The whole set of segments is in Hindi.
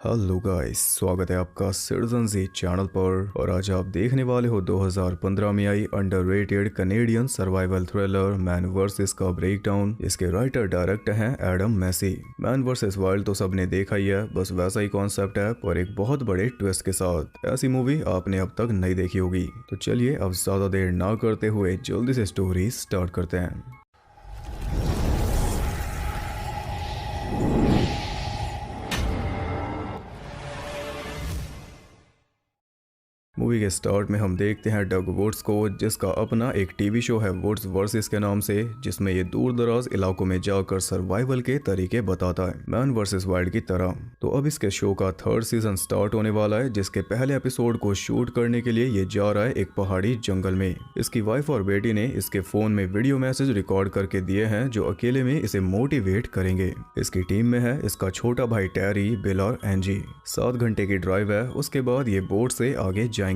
हेलो गाइस, स्वागत है आपका सिटीजन जी चैनल पर। और आज आप देखने वाले हो 2015 में आई underrated Canadian survival thriller man versus का ब्रेकडाउन। इसके राइटर डायरेक्टर हैं Adam Massey. Man versus wild तो सबने देखा ही है, बस वैसा ही कॉन्सेप्ट है पर एक बहुत बड़े ट्विस्ट के साथ। ऐसी मूवी आपने अब तक नहीं देखी होगी। तो चलिए अब ज्यादा देर ना करते हुए जल्दी से स्टोरी स्टार्ट करते हैं। मूवी के स्टार्ट में हम देखते हैं डग वुड्स को, जिसका अपना एक टीवी शो है वुड्स वर्सेस के नाम से, जिसमें ये दूर दराज इलाकों में जाकर सर्वाइवल के तरीके बताता है मैन वर्सेस वाइल्ड की तरह। तो अब इसके शो का थर्ड सीजन स्टार्ट होने वाला है, जिसके पहले एपिसोड को शूट करने के लिए ये जा रहा है एक पहाड़ी जंगल में। इसकी वाइफ और बेटी ने इसके फोन में वीडियो मैसेज रिकॉर्ड करके दिए हैं जो अकेले में इसे मोटिवेट करेंगे। इसकी टीम में है इसका छोटा भाई टेरी, बिल और एंजी। 7 घंटे की ड्राइव है, उसके बाद ये बोट से आगे जाएंगे।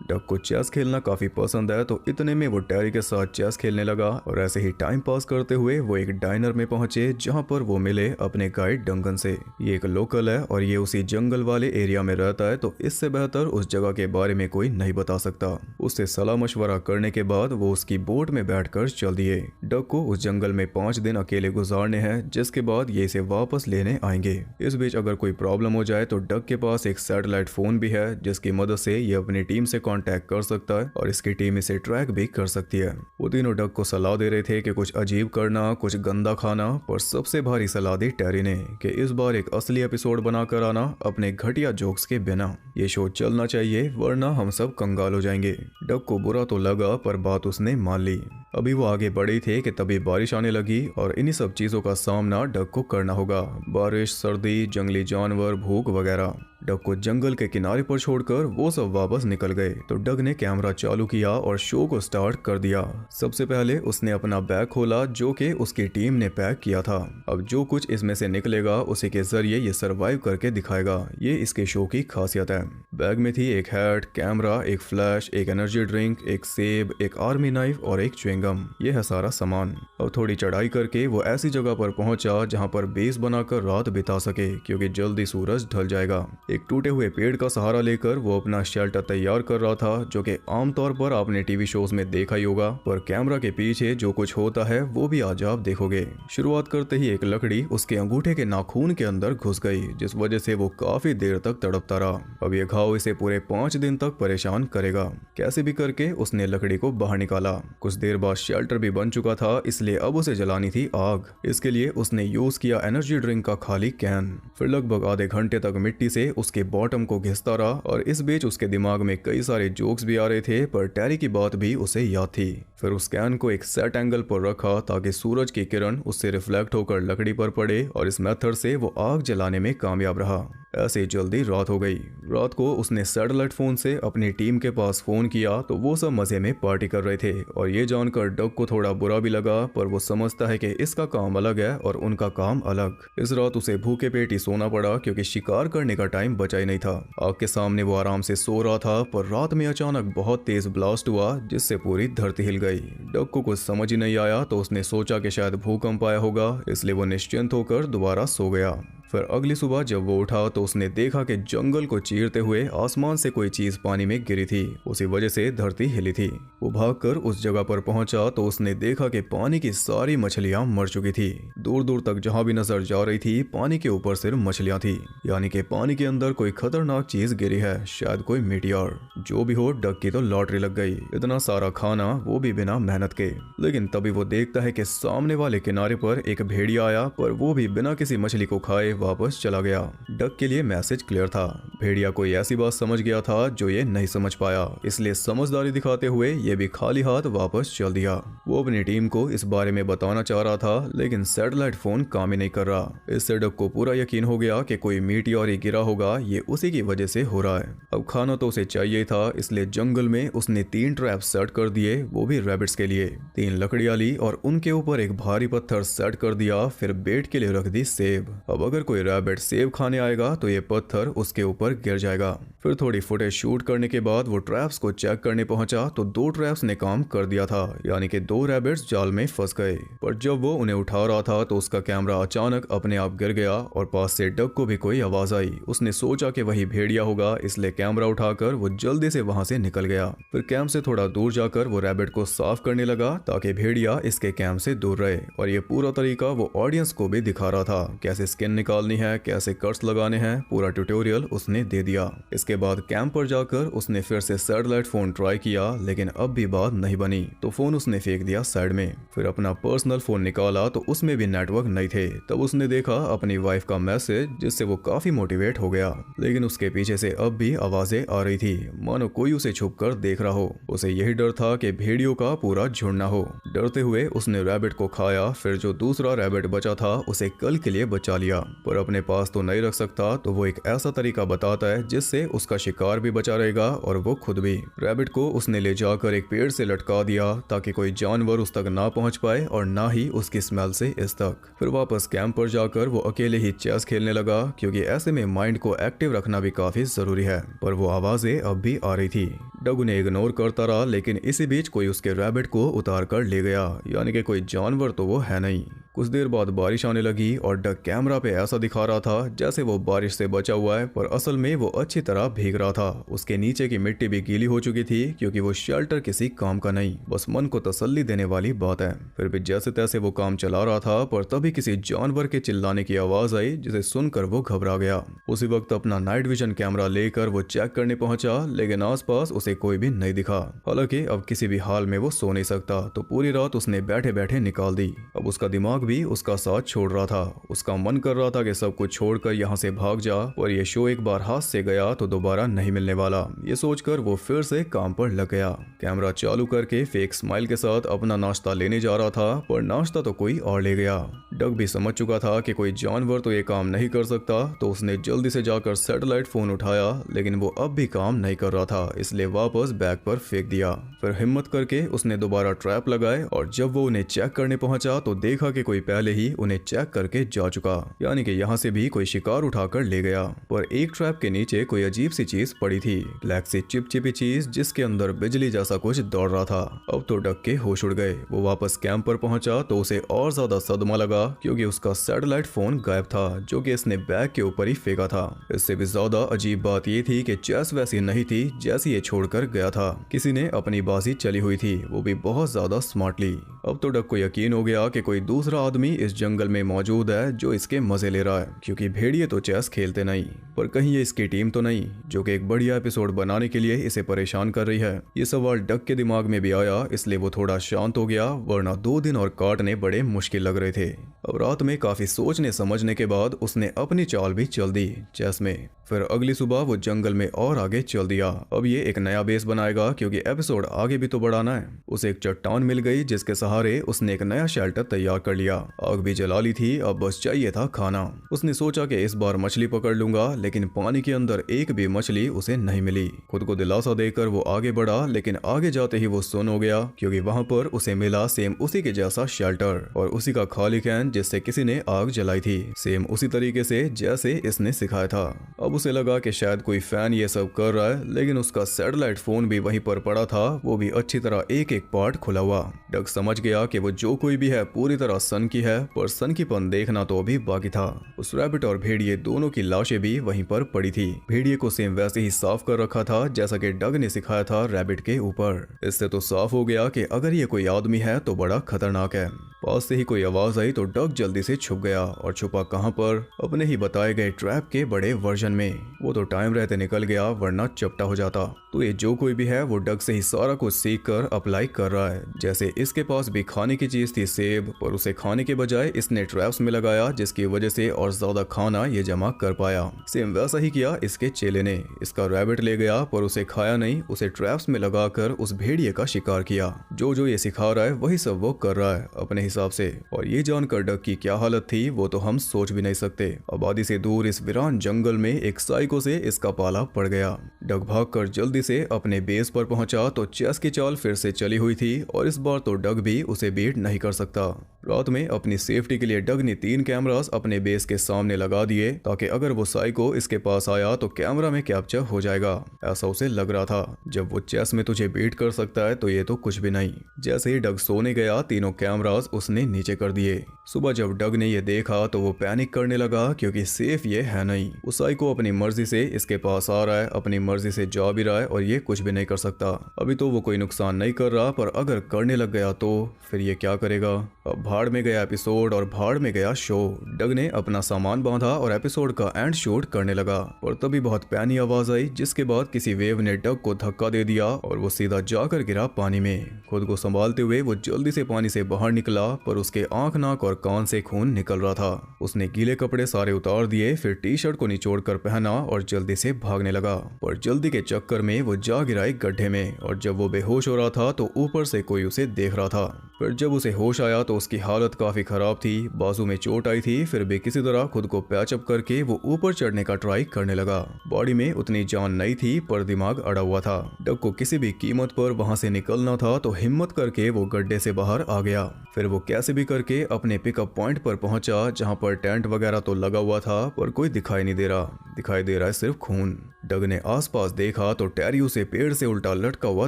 डग को चेस खेलना काफी पसंद है, तो इतने में वो टेरी के साथ चेस खेलने लगा और ऐसे ही टाइम पास करते हुए वो एक डाइनर में पहुंचे, जहां पर वो मिले अपने गाइड डंगन से। ये एक लोकल है और ये उसी जंगल वाले एरिया में रहता है, तो इससे बेहतर उस जगह के बारे में कोई नहीं बता सकता। उससे सलाह मशवरा करने के बाद वो उसकी बोट में बैठकर चल दिए। डग को उस जंगल में 5 दिन अकेले गुजारने हैं, जिसके बाद ये इसे वापस लेने आएंगे। इस बीच अगर कोई प्रॉब्लम हो जाए तो डग के पास एक सैटेलाइट फोन भी है, जिसकी मदद से ये अपनी टीम से कांटेक्ट कर सकता है और इसकी टीम इसे ट्रैक भी कर सकती है। वो तीनों डग को सलाह दे रहे थे कि कुछ अजीब करना, कुछ गंदा खाना, पर सबसे भारी सलाह दी टेरी ने कि इस बार एक असली एपिसोड बनाकर आना, अपने घटिया जोक्स के बिना। ये शो चलना चाहिए वरना हम सब कंगाल हो जाएंगे। डग को बुरा तो लगा पर बात उसने मान ली। अभी वो आगे बढ़े थे कि तभी बारिश आने लगी और इन्हीं सब चीजों का सामना डग को करना होगा। बारिश, सर्दी, जंगली जानवर, भूख वगैरह। डग को जंगल के किनारे पर छोड़कर वो सब वापस निकल गए। तो डग ने कैमरा चालू किया और शो को स्टार्ट कर दिया। सबसे पहले उसने अपना बैग खोला, जो कि उसकी टीम ने पैक किया था। अब जो कुछ इसमें से निकलेगा उसी के जरिए ये सरवाइव करके दिखाएगा। ये इसके शो की खासियत है। बैग में थी एक हैट, कैमरा, एक फ्लैश, एक एनर्जी ड्रिंक, एक सेब, एक आर्मी नाइफ और एक च्युइंगम। ये है सारा सामान। अब थोड़ी चढ़ाई करके वो ऐसी जगह पर पहुंचा जहां पर बेस बनाकर रात बिता सके, क्योंकि जल्दी सूरज ढल जाएगा। एक टूटे हुए पेड़ का सहारा लेकर वो अपना शेल्टर तैयार कर रहा था, जो कि आमतौर पर आपने टीवी शोज में देखा ही होगा, पर कैमरा के पीछे जो कुछ होता है वो भी आज आप देखोगे। शुरुआत करते ही एक लकड़ी उसके अंगूठे के नाखून के अंदर घुस गई, जिस वजह से वो काफी देर तक तड़पता रहा। अब ये घाव इसे पूरे 5 दिन तक परेशान करेगा। कैसे भी करके उसने लकड़ी को बाहर निकाला। कुछ देर बाद शेल्टर भी बन चुका था, इसलिए अब उसे जलानी थी आग। इसके लिए उसने यूज किया एनर्जी ड्रिंक का खाली कैन। फिर लगभग आधे घंटे तक मिट्टी से उसके बॉटम को घिसता रहा और इस बीच उसके दिमाग में कई सारे जोक्स भी आ रहे थे, पर टेरी की बात भी उसे याद थी। फिर उस कैन को एक सेट एंगल पर रखा ताकि सूरज की किरण उससे रिफ्लेक्ट होकर लकड़ी पर पड़े, और इस मेथड से वो आग जलाने में कामयाब रहा। ऐसे जल्दी रात हो गई। रात को उसने सैटेलाइट फोन से अपनी टीम के पास फोन किया, तो वो सब मजे में पार्टी कर रहे थे। और ये जानकर डग को थोड़ा बुरा भी लगा, पर वो समझता है कि इसका काम अलग है और उनका काम अलग। इस रात उसे भूखे पेट ही सोना पड़ा, क्योंकि शिकार करने का टाइम बचा ही नहीं था। आग के सामने वो आराम से सो रहा था, पर रात में अचानक बहुत तेज ब्लास्ट हुआ, जिससे पूरी धरती हिल गई। डग को कुछ समझ ही नहीं आया, तो उसने सोचा कि शायद भूकंप आया होगा, इसलिए वो निश्चिंत होकर दोबारा सो गया। फिर अगली सुबह जब वो उठा तो उसने देखा कि जंगल को चीरते हुए आसमान से कोई चीज पानी में गिरी थी, उसी वजह से धरती हिली थी। वो भागकर उस जगह पर पहुंचा तो उसने देखा कि पानी की सारी मछलियां मर चुकी थी। दूर दूर तक जहां भी नजर जा रही थी, पानी के ऊपर सिर्फ मछलियां थी, यानी कि पानी के अंदर कोई खतरनाक चीज गिरी है, शायद कोई मीटियोर। जो भी हो, डग की तो लॉटरी लग गई। इतना सारा खाना, वो भी बिना मेहनत के। लेकिन तभी वो देखता है कि सामने वाले किनारे पर एक भेड़िया आया, पर वो भी बिना किसी मछली को खाए वापस चला गया। डग के लिए मैसेज क्लियर था। भेड़िया कोई ऐसी बात समझ गया था जो ये नहीं समझ पाया, इसलिए समझदारी दिखाते हुए ये भी खाली हाथ वापस चल दिया। वो अपनी टीम को इस बारे में बताना चाह रहा था, लेकिन सैटेलाइट फोन काम ही नहीं कर रहा। इससे डग को पूरा यकीन हो गया कि कोई मीटियोर ही गिरा होगा, ये उसी की वजह से हो रहा है। अब खाना तो उसे चाहिए था, इसलिए जंगल में उसने 3 ट्रैप सेट कर दिए, वो भी रैबिट्स के लिए। 3 लकड़ियां ली और उनके ऊपर एक भारी पत्थर सेट कर दिया, फिर बेट के लिए रख दी सेब। अब अगर कोई रैबिट सेब खाने आएगा तो ये पत्थर उसके ऊपर गिर जाएगा। फिर थोड़ी फुटेज शूट करने के बाद वो ट्रैप्स को चेक करने पहुंचा तो 2 ट्रैप्स ने काम कर दिया था, यानी कि 2 रैबिट्स जाल में फंस गए। पर जब वो उन्हें उठा रहा था तो उसका कैमरा अचानक अपने आप गिर गया और पास से डग को भी कोई आवाज आई। उसने सोचा कि वही भेड़िया होगा, इसलिए कैमरा उठाकर वो जल्दी से वहां से निकल गया। फिर कैंप से थोड़ा दूर जाकर वो रैबिट को साफ करने लगा ताकि भेड़िया इसके कैंप से दूर रहे। और ये पूरा तरीका वो ऑडियंस को भी दिखा रहा था, कैसे स्किन निकालनी है, कैसे कट्स लगाने हैं, पूरा ट्यूटोरियल उसने दे दिया। इसके बाद कैंप पर जाकर उसने फिर से सैटेलाइट फोन ट्राई किया, लेकिन अब भी बात नहीं बनी तो फोन उसने फेंक दिया साइड में। फिर अपना पर्सनल फोन निकाला तो उसमें भी नेटवर्क नहीं थे। तब उसने देखा अपनी वाइफ का मैसेज, जिससे वो काफी मोटिवेट हो गया। लेकिन उसके पीछे से अब भी आवाजें आ रही थी, मानो कोई उसे छुपकर देख रहा हो। उसे यही डर था कि भेड़ियों का पूरा झुंड ना हो। डरते हुए उसने रैबिट को खाया। फिर जो दूसरा रैबिट बचा था उसे कल के लिए बचा लिया, पर अपने पास तो नहीं रख सकता, तो वो एक ऐसा तरीका बताता है जिससे उसका शिकार भी बचा रहेगा और वो खुद भी। रैबिट को उसने ले जाकर एक पेड़ से लटका दिया ताकि कोई जानवर उस तक ना पहुंच पाए और ना ही उसकी स्मेल से इस तक। फिर वापस कैंप पर जाकर वो अकेले ही चेस खेलने लगा, क्योंकि ऐसे में माइंड को एक्टिव रखना भी काफी जरूरी है। पर वो आवाजें अब भी आ रही थी। डग उन्हें इग्नोर करता रहा, लेकिन इसी बीच कोई उसके रैबिट को उतार कर ले गया, यानी कि कोई जानवर तो वो है नहीं। कुछ देर बाद बारिश आने लगी और डग कैमरा पे ऐसा दिखा रहा था जैसे वो बारिश से बचा हुआ है, पर असल में वो अच्छी तरह भीग रहा था। उसके नीचे की मिट्टी भी गीली हो चुकी थी, क्योंकि वो शेल्टर किसी काम का नहीं, बस मन को तसल्ली देने वाली बात है। फिर भी जैसे तैसे वो काम चला रहा था, पर तभी किसी जानवर के चिल्लाने की आवाज आई, जिसे सुनकर वो घबरा गया। उसी वक्त अपना नाइट विजन कैमरा लेकर वो चेक करने पहुंचा, लेकिन आसपास उसे कोई भी नहीं दिखा। हालांकि अब किसी भी हाल में वो सो नहीं सकता, तो पूरी रात उसने बैठे बैठे निकाल दी। अब उसका दिमाग भी उसका साथ छोड़ रहा था। उसका मन कर रहा था कि सब कुछ छोड़कर यहाँ से भाग जा, और ये शो एक बार हाथ से गया तो दोबारा नहीं मिलने वाला। ये सोचकर वो फिर से काम पर लग गया। कैमरा चालू करके फेक स्माइल के साथ अपना नाश्ता लेने जा रहा था, पर नाश्ता तो कोई और ले गया। डग भी समझ चुका था कि कोई जानवर तो ये काम नहीं कर सकता, तो उसने जल्दी से जाकर सैटेलाइट फोन उठाया, लेकिन वो अब भी काम नहीं कर रहा था, इसलिए वापस बैग पर फेंक दिया। फिर हिम्मत करके उसने दोबारा ट्रैप लगाए, और जब वो उन्हें चेक करने पहुंचा तो देखा कि कोई पहले ही उन्हें चेक करके जा चुका, यानी कि यहाँ से भी कोई शिकार उठाकर ले गया। पर एक ट्रैप के नीचे कोई अजीब सी चीज पड़ी थी, ब्लैक सी चिपचिपी चीज, जिसके अंदर बिजली जैसा कुछ दौड़ रहा था। अब तो डग के होश उड़ गए। वो वापस कैंप पर पहुंचा तो उसे और ज्यादा सदमा लगा, क्योंकि उसका सैटेलाइट फोन गायब था, जो कि इसने बैग के ऊपर ही फेंका था। इससे भी ज्यादा अजीब बात ये थी कि चेस वैसी नहीं थी जैसी ये छोड़कर गया था। किसी ने अपनी बाजी चली हुई थी, वो भी बहुत ज्यादा स्मार्टली। अब तो डग को यकीन हो गया कि कोई दूसरा आदमी इस जंगल में मौजूद है जो इसके मजे ले रहा है, क्योंकि भेड़िए तो चेस खेलते नहीं। पर कहीं ये इसकी टीम तो नहीं, जो कि एक बढ़िया एपिसोड बनाने के लिए इसे परेशान कर रही है। ये सवाल डग के दिमाग में भी आया, इसलिए वो थोड़ा शांत हो गया, वरना 2 दिन और काटने बड़े मुश्किल लग रहे थे। अब रात में काफी सोचने समझने के बाद उसने अपनी चाल भी चल दी चेस में। फिर अगली सुबह वो जंगल में और आगे चल दिया। अब ये एक नया बेस बनाएगा, क्योंकि एपिसोड आगे भी तो बढ़ाना है। उसे एक चट्टान मिल गई, जिसके सहारे उसने एक नया शेल्टर तैयार कर लिया। आग भी जला ली थी, अब बस चाहिए था खाना। उसने सोचा कि इस बार मछली पकड़ लूंगा, लेकिन पानी के अंदर एक भी मछली उसे नहीं मिली। खुद को दिलासा देकर वो आगे बढ़ा, लेकिन आगे जाते ही वो सुन हो गया, क्योंकि वहां पर उसे मिला सेम उसी के जैसा शेल्टर और उसी का खाली कैन, जिससे किसी ने आग जलाई थी, सेम उसी तरीके से जैसे इसने सिखाया था। अब उसे लगा कि शायद कोई फैन ये सब कर रहा है, लेकिन उसका सैटेलाइट फोन भी वहीं पर पड़ा था, वो भी अच्छी तरह एक एक पार्ट खुला हुआ। डग समझ गया कि वो जो कोई भी है पूरी तरह सन की है, पर सन की पन देखना तो अभी बाकी था। उस रैबिट और भेड़िए दोनों की लाशें भी वहीं पर पड़ी थी। भेड़िए को सेम वैसे ही साफ कर रखा था जैसा कि डग ने सिखाया था रैबिट के ऊपर। इससे तो साफ हो गया कि अगर ये कोई आदमी है तो बड़ा खतरनाक है। पास से ही कोई आवाज आई तो डग जल्दी से छुप गया, और छुपा कहां पर? अपने ही बताए गए ट्रैप के बड़े वर्जन में। वो तो टाइम रहते निकल गया, वरना चपटा हो जाता। तो ये जो कोई भी है वो डग से ही सारा कुछ सीख कर अप्लाई कर रहा है। जैसे इसके पास भी खाने की चीज थी सेब, पर उसे खाने के बजाय इसने ट्रैप्स में लगाया, जिसकी वजह से और ज्यादा खाना ये जमा कर पाया। सेम वैसा ही किया इसके चेले ने। इसका रैबिट ले गया, पर उसे खाया नहीं, उसे ट्रैप्स में लगाकर उस भेड़िए का शिकार किया। जो ये सिखा रहा है वही सब वो कर रहा है अपने हिसाब से। और ये जानकर डग की क्या हालत थी वो तो हम सोच भी नहीं सकते। आबादी से दूर इस वीरान जंगल में एक साइको से इसका पाला पड़ गया। डग भागकर जल्दी से अपने बेस पर पहुंचा तो चेस की चाल फिर से चली हुई थी, और इस बार तो डग भी उसे बीट नहीं कर सकता। रात में अपनी सेफ्टी के लिए डग ने 3 कैमरास अपने बेस के सामने लगा दिए ताकि अगर वो साइको इसके पास आया तो कैमरा में कैप्चर हो जाएगा। ऐसा उसे लग रहा था, जब वो चेस में तुझे बीट कर सकता है तो ये तो कुछ भी नहीं। जैसे ही डग सोने गया, तीनों कैमरास उसने नीचे कर दिए। सुबह जब डग ने ये देखा तो वो पैनिक करने लगा क्योंकि सेफ ये है नहीं। वो साइको अपनी मर्जी से इसके पास आ रहा है, अपनी मर्जी से जा भी रहा है और ये कुछ भी नहीं कर सकता। अभी तो वो कोई नुकसान नहीं कर रहा, पर अगर करने लग गया तो फिर ये क्या करेगा। अब भाड़ में गया एपिसोड और भाड़ में गया शो। डग ने अपना सामान बांधा और एपिसोड का एंड शूट करने लगा, और तभी बहुत पैनी आवाज आई, जिसके बाद किसी वेव ने डग को धक्का दे दिया और वो सीधा जाकर गिरा पानी में। खुद को संभालते हुए वो जल्दी से पानी से बाहर निकला, पर उसके आंख, नाक और कान से खून निकल रहा था। उसने गीले कपड़े सारे उतार दिए, फिर टी शर्ट को निचोड़ कर पहना और जल्दी से भागने लगा, पर जल्दी के चक्कर में वो जा गिरा एक गड्ढे में। और जब वो बेहोश हो रहा था तो ऊपर से कोई उसे देख रहा था। फिर जब उसे होश आया तो उसकी हालत काफी खराब थी, बाजू में चोट आई थी। फिर भी किसी तरह खुद को पैचअप करके वो ऊपर चढ़ने का ट्राई करने लगा। बॉडी में उतनी जान नहीं थी, पर दिमाग अड़ा हुआ था। डग को किसी भी कीमत पर वहां से निकलना था, तो हिम्मत करके वो गड्ढे से बाहर आ गया। फिर वो कैसे भी करके अपने पिकअप पॉइंट पर पहुंचा, जहां पर टेंट वगैरह तो लगा हुआ था, पर कोई दिखाई नहीं दे रहा। दिखाई दे रहा है सिर्फ खून। डग ने आसपास देखा तो टैरी उसे पेड़ से उल्टा लटका हुआ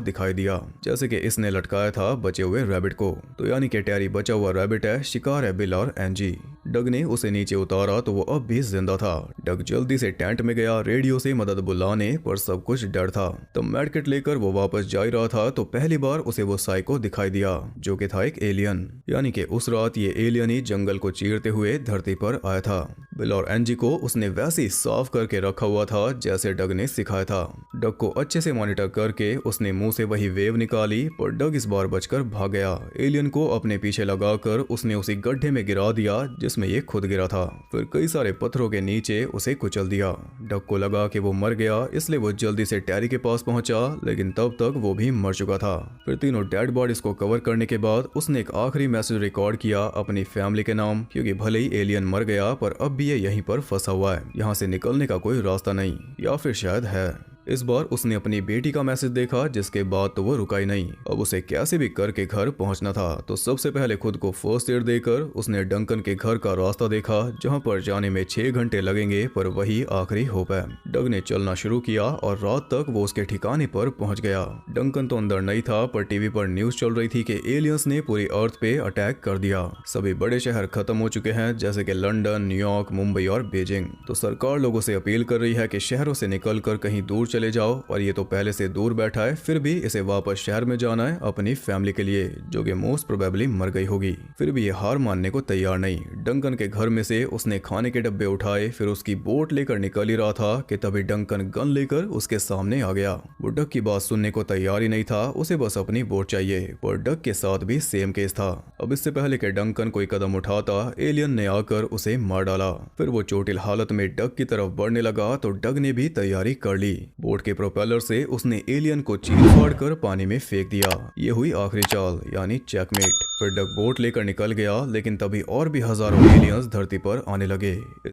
दिखाई दिया, जैसे कि इसने लटकाया था बचे हुए रैबिट को। तो यानी कि टैरी बचा हुआ रैबिट है, शिकार है बिल और एंजी। डग ने उसे नीचे उतारा तो वो अब भी जिंदा था। डग जल्दी से टेंट में गया रेडियो से मदद बुलाने, पर सब कुछ डर था। तो मेडकिट लेकर वो वापस जा रहा था तो पहली बार उसे वो साइको दिखाई दिया, जो कि था एक एलियन। यानी कि उस रात ये एलियन ही जंगल को चीरते हुए धरती पर आया था। बिल और एंजी को उसने वैसे ही साफ करके रखा हुआ था जैसे डग ने सिखाया था। डग को अच्छे से मॉनिटर करके उसने मुंह से वही वेव निकाली, पर डग इस बार बचकर भाग गया। एलियन को अपने पीछे लगाकर उसने उसी गड्ढे में गिरा दिया जिसमें ये खुद गिरा था। फिर कई सारे पत्थरों के नीचे उसे कुचल दिया। डग को लगा कि वो मर गया, इसलिए वो जल्दी से टैरी के पास पहुंचा, लेकिन तब तक वो भी मर चुका था। फिर तीनों डेड बॉडीज को कवर करने के बाद उसने एक आखिरी मैसेज रिकॉर्ड किया अपनी फैमिली के नाम, क्योंकि भले ही एलियन मर गया पर अब भी ये यहीं पर फंसा हुआ है। यहाँ से निकलने का कोई रास्ता नहीं, या फिर शायद है। इस बार उसने अपनी बेटी का मैसेज देखा, जिसके बाद तो वो रुका ही नहीं। अब उसे कैसे भी करके घर पहुंचना था। तो सबसे पहले खुद को फर्स्ट एड देकर उसने डंकन के घर का रास्ता देखा, जहां पर जाने में 6 घंटे लगेंगे, पर वही आखिरी होप है। डग ने चलना शुरू किया और रात तक वो उसके ठिकाने पर पहुंच गया। डंकन तो अंदर नहीं था, पर टीवी पर न्यूज चल रही थी कि एलियंस ने पूरी अर्थ पे अटैक कर दिया। सभी बड़े शहर खत्म हो चुके हैं, जैसे कि लंदन, न्यूयॉर्क, मुंबई और बीजिंग। तो सरकार लोगों से अपील कर रही है कि शहरों से निकलकर कहीं दूर चले जाओ, और ये तो पहले से दूर बैठा है, फिर भी इसे वापस शहर में जाना है अपनी फैमिली के लिए, जो कि मोस्ट प्रोबेबली मर गई होगी। फिर भी ये हार मानने को तैयार नहीं। डंकन के घर में से उसने खाने के डब्बे उठाए, फिर उसकी बोट लेकर निकल ही रहा था कि तभी डंकन गन लेकर उसके सामने आ गया। वो डग की बात सुनने को तैयार ही नहीं था, उसे बस अपनी बोट चाहिए। पर डग के साथ भी सेम केस था। अब इससे पहले कि डंकन कोई कदम उठाता, एलियन ने आकर उसे मार डाला। फिर वो चोटिल हालत में डग की तरफ बढ़ने लगा, तो डग ने भी तैयारी कर ली। बोट के प्रोपेलर से उसने एलियन को चीर फाड़ कर पानी में फेंक दिया। ये हुई आखिरी चाल, यानी चेकमेट। फिर डग बोट लेकर निकल गया, लेकिन तभी और भी हजारों एलियंस धरती पर आने लगे।